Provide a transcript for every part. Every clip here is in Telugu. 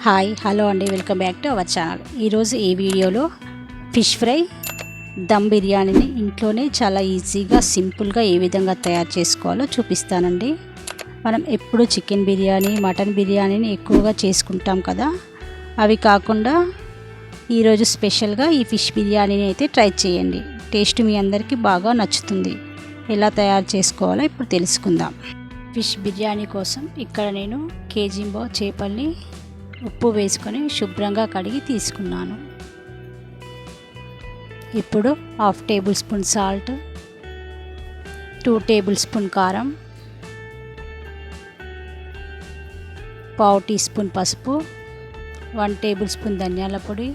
హాయ్ హలో అండి, welcome back to our channel. ఈరోజు ఈ వీడియోలో ఫిష్ ఫ్రై దమ్ బిర్యానీని ఇంట్లోనే చాలా ఈజీగా సింపుల్గా ఏ విధంగా తయారు చేసుకోవాలో చూపిస్తానండి. మనం ఎప్పుడు చికెన్ బిర్యానీ, మటన్ బిర్యానీని ఎక్కువగా చేసుకుంటాం కదా. అవి కాకుండా ఈరోజు స్పెషల్గా ఈ ఫిష్ బిర్యానీని అయితే ట్రై చేయండి. టేస్ట్ మీ అందరికీ బాగా నచ్చుతుంది. ఎలా తయారు చేసుకోవాలో ఇప్పుడు తెలుసుకుందాం. ఫిష్ బిర్యానీ కోసం ఇక్కడ నేను కేజీంబో చేపల్ని ఉప్పు వేసుకొని శుభ్రంగా కడిగి తీసుకున్నాను. ఇప్పుడు 1/2 table spoon salt, 2 table spoon కారం, 1/2 టీ స్పూన్ పసుపు, 1 టేబుల్ స్పూన్ ధనియాల పొడి,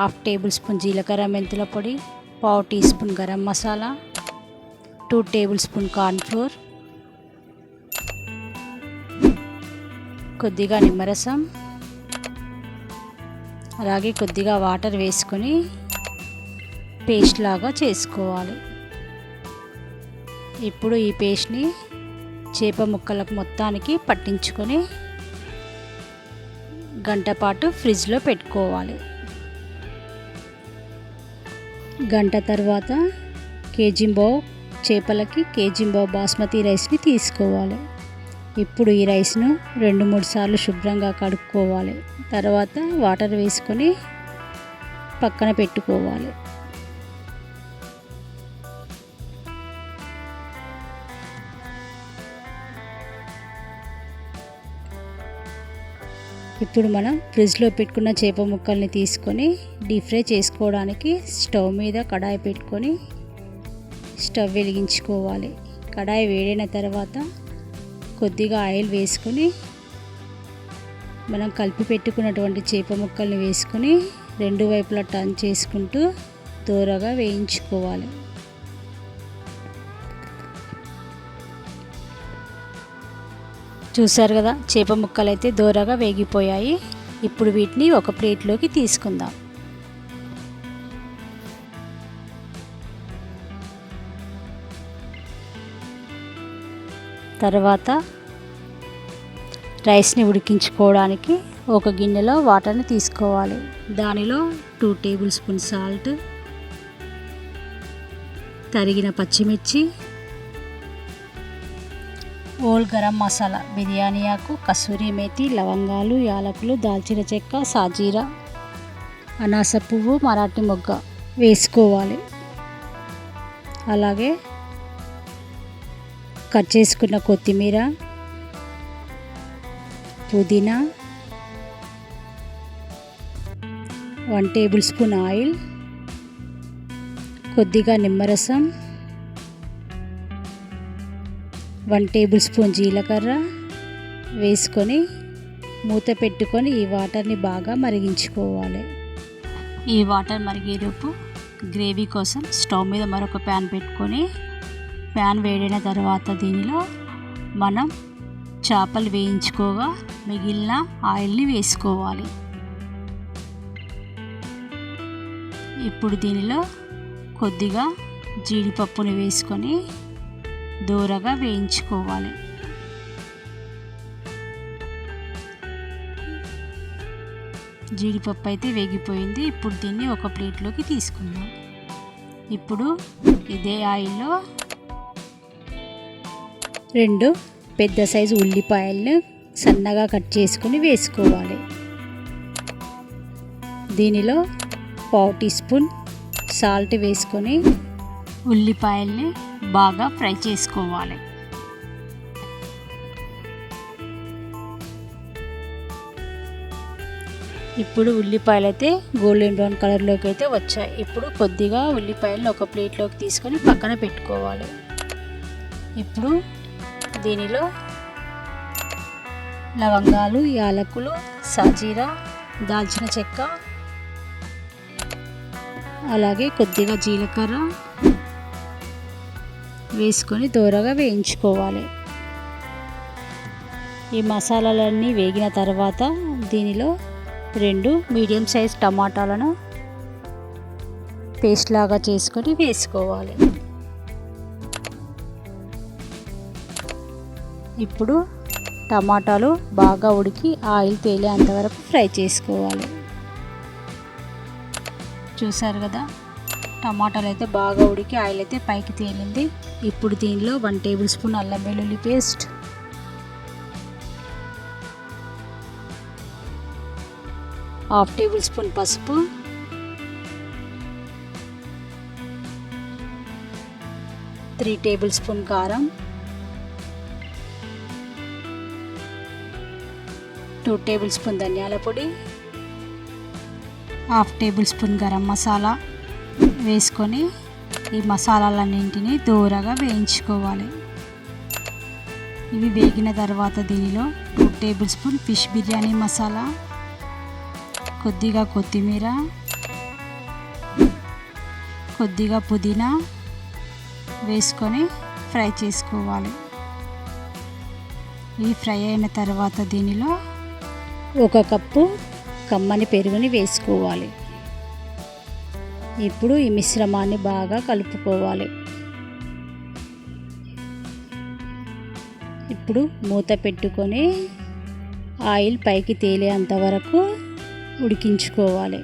1/2 టేబుల్ స్పూన్ జీలకర్ర మెంతుల పొడి, 1/2 teaspoon garam masala, 2 tablespoon cornflour, కొద్దిగా నిమ్మరసం, అలాగే కొద్దిగా వాటర్ వేసుకొని పేస్ట్ లాగా చేసుకోవాలి. ఇప్పుడు ఈ పేస్ట్ని చేప ముక్కలకు మొత్తానికి పట్టించుకొని గంట పాటు ఫ్రిడ్జ్లో పెట్టుకోవాలి. గంట తర్వాత కేజీంబో చేపలకి కేజీంబో బాస్మతి రైస్ని తీసుకోవాలి. ఇప్పుడు ఈ రైస్ను 2-3 సార్లు శుభ్రంగా కడుక్కోవాలి. తర్వాత వాటర్ వేసుకొని పక్కన పెట్టుకోవాలి. ఇప్పుడు మనం ఫ్రిడ్జ్లో పెట్టుకున్న చేప ముక్కల్ని తీసుకొని డీప్ ఫ్రై చేసుకోవడానికి స్టవ్ మీద కడాయి పెట్టుకొని స్టవ్ వెలిగించుకోవాలి. కడాయి వేడైన తర్వాత కొద్దిగా ఆయిల్ వేసుకొని మనం కలిపి పెట్టుకున్నటువంటి చేప ముక్కల్ని వేసుకొని 2 వైపులా టర్న్ చేసుకుంటూ దోరగా వేయించుకోవాలి. చూసారు కదా, చేప ముక్కలు అయితే దోరగా వేగిపోయాయి. ఇప్పుడు వీటిని ఒక ప్లేట్లోకి తీసుకుందాం. తర్వాత రైస్ని ఉడికించుకోవడానికి ఒక గిన్నెలో వాటర్ని తీసుకోవాలి. దానిలో 2 టేబుల్ స్పూన్ సాల్ట్, తరిగిన పచ్చిమిర్చి, ఓల్ గరం మసాలా, బిర్యానీ ఆకు, కసూరి మేతి, లవంగాలు, యాలకులు, దాల్చిన చెక్క, సాజీరా, అనాస పువ్వు, మరాఠీ మొగ్గ వేసుకోవాలి. అలాగే కట్ చేసుకున్న కొత్తిమీర, పుదీనా, 1 టేబుల్ స్పూన్ ఆయిల్, కొద్దిగా నిమ్మరసం, 1 టేబుల్ స్పూన్ జీలకర్ర వేసుకొని మూత పెట్టుకొని ఈ వాటర్ని బాగా మరిగించుకోవాలి. ఈ వాటర్ మరిగేలోపు గ్రేవీ కోసం స్టవ్ మీద మరొక ప్యాన్ పెట్టుకొని ప్యాన్ వేడిన తర్వాత దీనిలో మనం చేపలు వేయించుకోగా మిగిలిన ఆయిల్ని వేసుకోవాలి. ఇప్పుడు దీనిలో కొద్దిగా జీడిపప్పుని వేసుకొని దోరగా వేయించుకోవాలి. జీడిపప్పు అయితే వేగిపోయింది. ఇప్పుడు దీన్ని ఒక ప్లేట్లోకి తీసుకుందాం. ఇప్పుడు ఇదే ఆయిల్లో 2 పెద్ద సైజు ఉల్లిపాయలను సన్నగా కట్ చేసుకుని వేసుకోవాలి. దీనిలో 1/2 టీ స్పూన్ సాల్ట్ వేసుకొని ఉల్లిపాయల్ని బాగా ఫ్రై చేసుకోవాలి. ఇప్పుడు ఉల్లిపాయలు అయితే గోల్డెన్ బ్రౌన్ కలర్లోకి అయితే వచ్చాయి. ఇప్పుడు కొద్దిగా ఉల్లిపాయలను ఒక ప్లేట్లోకి తీసుకొని పక్కన పెట్టుకోవాలి. ఇప్పుడు దీనిలో లవంగాలు, యాలకులు, సాజీరా, దాల్చిన చెక్క, అలాగే కొద్దిగా జీలకర్ర వేసుకొని దోరగా వేయించుకోవాలి. ఈ మసాలాలన్నీ వేగిన తర్వాత దీనిలో 2 మీడియం సైజ్ టమాటాలను పేస్ట్ లాగా చేసుకొని వేసుకోవాలి. ఇప్పుడు టమాటాలు బాగా ఉడికి ఆయిల్ తేలేంత వరకు ఫ్రై చేసుకోవాలి. చూసారు కదా, టమాటాలు అయితే బాగా ఉడికి ఆయిల్ అయితే పైకి తేలింది. ఇప్పుడు దీనిలో 1 టేబుల్ స్పూన్ అల్లం వెల్లుల్లి పేస్ట్, 1/2 టేబుల్ స్పూన్ పసుపు, 3 టేబుల్ స్పూన్ కారం, 2 టేబుల్ స్పూన్ ధనియాల పొడి, 1/2 టేబుల్ స్పూన్ గరం మసాలా వేసుకొని ఈ మసాలాలన్నింటినీ దూరగా వేయించుకోవాలి. ఇవి వేగిన తర్వాత దీనిలో 2 table spoon fish biryani masala, కొద్దిగా కొత్తిమీర, కొద్దిగా పుదీనా వేసుకొని ఫ్రై చేసుకోవాలి. ఇవి ఫ్రై అయిన తర్వాత దీనిలో 1 కప్పు కమ్మని పెరుగుని వేసుకోవాలి. ఇప్పుడు ఈ మిశ్రమాన్ని బాగా కలుపుకోవాలి. ఇప్పుడు మూత పెట్టుకొని ఆయిల్ పైకి తేలేంత వరకు ఉడికించుకోవాలి.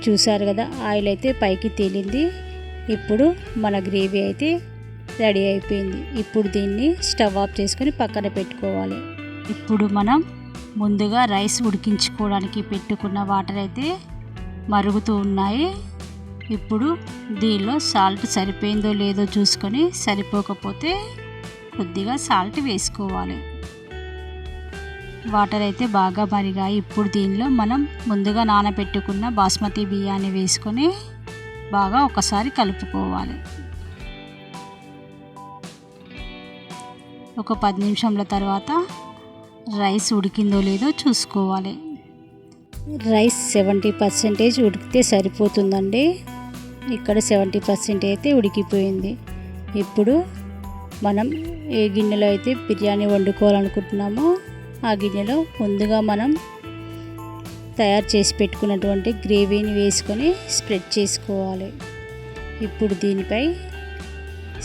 చూసారు కదా, ఆయిల్ అయితే పైకి తేలింది. ఇప్పుడు మన గ్రేవీ అయితే రెడీ అయిపోయింది. ఇప్పుడు దీన్ని స్టవ్ ఆఫ్ చేసుకొని పక్కన పెట్టుకోవాలి. ఇప్పుడు మనం ముందుగా రైస్ ఉడికించుకోవడానికి పెట్టుకున్న వాటర్ అయితే మరుగుతూ ఉన్నాయి. ఇప్పుడు దీనిలో సాల్ట్ సరిపోయిందో లేదో చూసుకొని, సరిపోకపోతే కొద్దిగా సాల్ట్ వేసుకోవాలి. వాటర్ అయితే బాగా మరిగాయి. ఇప్పుడు దీనిలో మనం ముందుగా నానబెట్టుకున్న బాస్మతి బియ్యాన్ని వేసుకొని బాగా ఒకసారి కలుపుకోవాలి. ఒక 10 నిమిషాల తర్వాత రైస్ ఉడికిందో లేదో చూసుకోవాలి. రైస్ 70% ఉడికితే సరిపోతుందండి. ఇక్కడ 70% అయితే ఉడికిపోయింది. ఇప్పుడు మనం ఏ గిన్నెలో అయితే బిర్యానీ వండుకోవాలనుకుంటున్నామో ఆ గిన్నెలో ముందుగా మనం తయారు చేసి పెట్టుకున్నటువంటి గ్రేవీని వేసుకొని స్ప్రెడ్ చేసుకోవాలి. ఇప్పుడు దీనిపై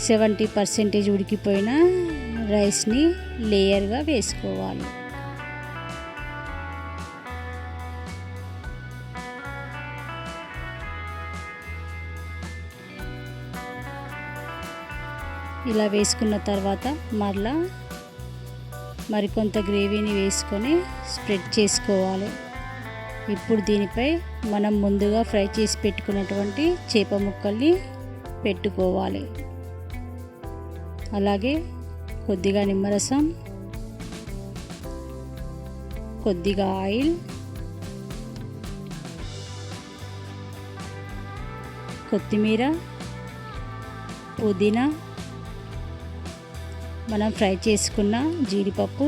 70% ఉడికిపోయిన రైస్ని లేయర్గా వేసుకోవాలి. ఇలా వేసుకున్న తర్వాత మరికొంత గ్రేవీని వేసుకొని స్ప్రెడ్ చేసుకోవాలి. ఇప్పుడు దీనిపై మనం ముందుగా ఫ్రై చేసి పెట్టుకున్నటువంటి చేప ముక్కల్ని పెట్టుకోవాలి. అలాగే కొద్దిగా నిమ్మరసం, కొద్దిగా ఆయిల్, కొత్తిమీర, పుదీనా, మనం ఫ్రై చేసుకున్న జీడిపప్పు,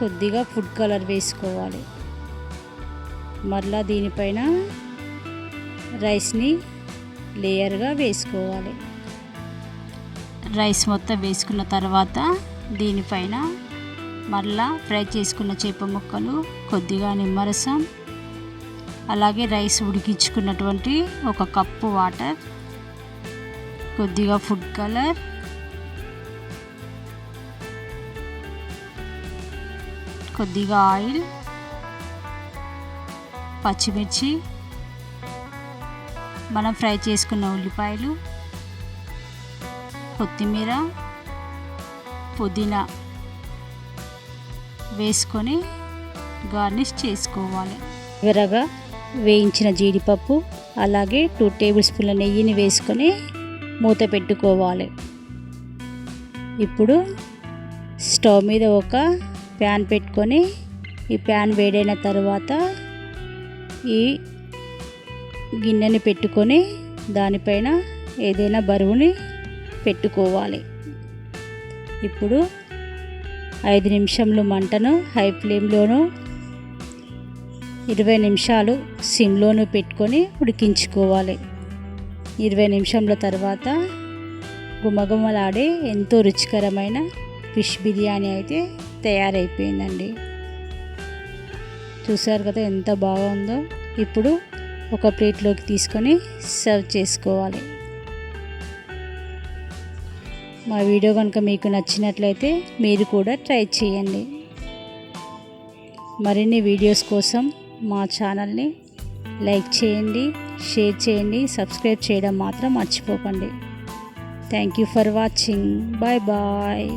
కొద్దిగా ఫుడ్ కలర్ వేసుకోవాలి. మరలా దీనిపైన రైస్ని లేయర్గా వేసుకోవాలి. రైస్ మొత్తం వేసుకున్న తర్వాత దీనిపైన మరలా ఫ్రై చేసుకున్న చేప ముక్కలు, కొద్దిగా నిమ్మరసం, అలాగే రైస్ ఉడికించుకున్నటువంటి 1 కప్పు వాటర్, కొద్దిగా ఫుడ్ కలర్, కొద్దిగా ఆయిల్, పచ్చిమిర్చి, మనం ఫ్రై చేసుకున్న ఉల్లిపాయలు, కొత్తిమీర, పుదీనా వేసుకొని గార్నిష్ చేసుకోవాలి. ఎర్రగా వేయించిన జీడిపప్పు, అలాగే 2 టేబుల్ స్పూన్ల నెయ్యిని వేసుకొని మూత పెట్టుకోవాలి. ఇప్పుడు స్టవ్ మీద ఒక ప్యాన్ పెట్టుకొని ఈ ప్యాన్ వేడైన తర్వాత ఈ గిన్నెని పెట్టుకొని దానిపైన ఏదైనా బరువుని పెట్టుకోవాలి. ఇప్పుడు 5 నిమిషాలు మంటను హై ఫ్లేమ్లోను, 20 నిమిషాలు సిమ్లోను పెట్టుకొని ఉడికించుకోవాలి. 20 నిమిషాల తర్వాత గుమగుమలాడే ఎంతో రుచికరమైన ఫిష్ బిర్యానీ అయితే తయారైపోయిందండి. చూసారు కదా ఎంత బాగుందో. ఇప్పుడు ఒక ప్లేట్లోకి తీసుకొని సర్వ్ చేసుకోవాలి. మా వీడియో కనుక మీకు నచ్చినట్లయితే మీరు కూడా ట్రై చేయండి. మరిన్ని వీడియోస్ కోసం మా ఛానల్ని లైక్ చేయండి, షేర్ చేయండి, సబ్స్క్రైబ్ చేయడం మాత్రం మర్చిపోకండి. Thank you for watching. Bye bye.